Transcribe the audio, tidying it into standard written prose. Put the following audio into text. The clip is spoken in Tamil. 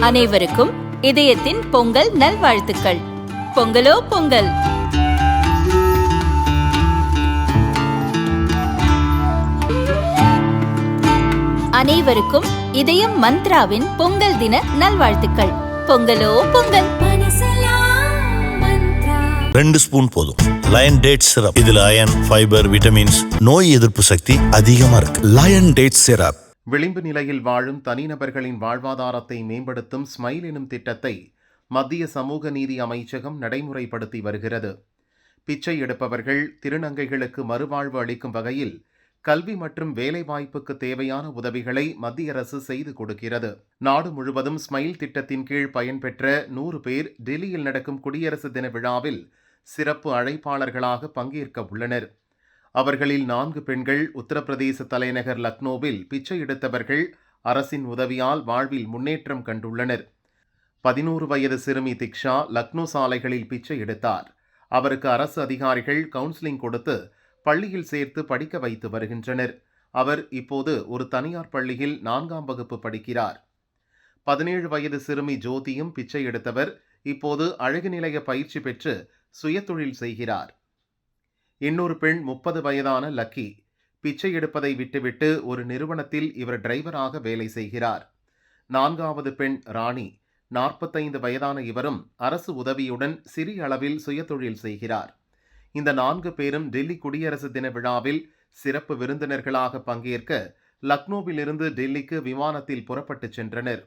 அனைவருக்கும் இதயத்தின் பொங்கல் நல்வாழ்த்துக்கள். பொங்கலோ பொங்கல். அனைவருக்கும் இதயம் மந்த்ராவின் பொங்கல் தின நல்வாழ்த்துக்கள். பொங்கலோ பொங்கல். 2 ஸ்பூன் போதும். Lion date syrup. இதுல அயன், ஃபைபர், விட்டமின்ஸ், நோய் எதிர்ப்பு சக்தி அதிகமா இருக்கு. Lion date syrup. விளிம்பு நிலையில் வாழும் தனிநபர்களின் வாழ்வாதாரத்தை மேம்படுத்தும் ஸ்மைல் எனும் திட்டத்தை மத்திய சமூக நீதி அமைச்சகம் நடைமுறைப்படுத்தி வருகிறது. பிச்சை எடுப்பவர்கள், திருநங்கைகளுக்கு மறுவாழ்வு அளிக்கும் வகையில் கல்வி மற்றும் வேலைவாய்ப்புக்கு தேவையான உதவிகளை மத்திய அரசு செய்து கொடுக்கிறது. நாடு முழுவதும் ஸ்மைல் திட்டத்தின் கீழ் பயன்பெற்ற 100 பேர் டெல்லியில் நடக்கும் குடியரசு தின விழாவில் சிறப்பு அழைப்பாளர்களாக பங்கேற்க உள்ளனர். அவர்களில் 4 பெண்கள் உத்தரப்பிரதேச தலைநகர் லக்னோவில் பிச்சை எடுத்தவர்கள் அரசின் உதவியால் வாழ்வில் முன்னேற்றம் கண்டுள்ளனர். 11 வயது சிறுமி திக்ஷா லக்னோ சாலைகளில் பிச்சை எடுத்தார். அவருக்கு அரசு அதிகாரிகள் கவுன்சிலிங் கொடுத்து பள்ளியில் சேர்த்து படிக்க வைத்து வருகின்றனர். அவர் இப்போது ஒரு தனியார் பள்ளியில் 4ஆம் வகுப்பு படிக்கிறார். 17 வயது சிறுமி ஜோதியும் பிச்சை எடுத்தவர். இப்போது அழகு நிலைய பயிற்சி பெற்று சுயதொழில் செய்கிறார். இன்னொரு பெண் 30 வயதான லக்கி பிச்சை எடுப்பதை விட்டுவிட்டு ஒரு நிறுவனத்தில் இவர் டிரைவராக வேலை செய்கிறார். 4வது பெண் ராணி 45 வயதான இவரும் அரசு உதவியுடன் சிறிய அளவில் சுயதொழில் செய்கிறார். இந்த 4 பேரும் டெல்லி குடியரசு தின விழாவில் சிறப்பு விருந்தினர்களாக பங்கேற்க லக்னோவில் இருந்து டெல்லிக்கு விமானத்தில் புறப்பட்டு சென்றனர்.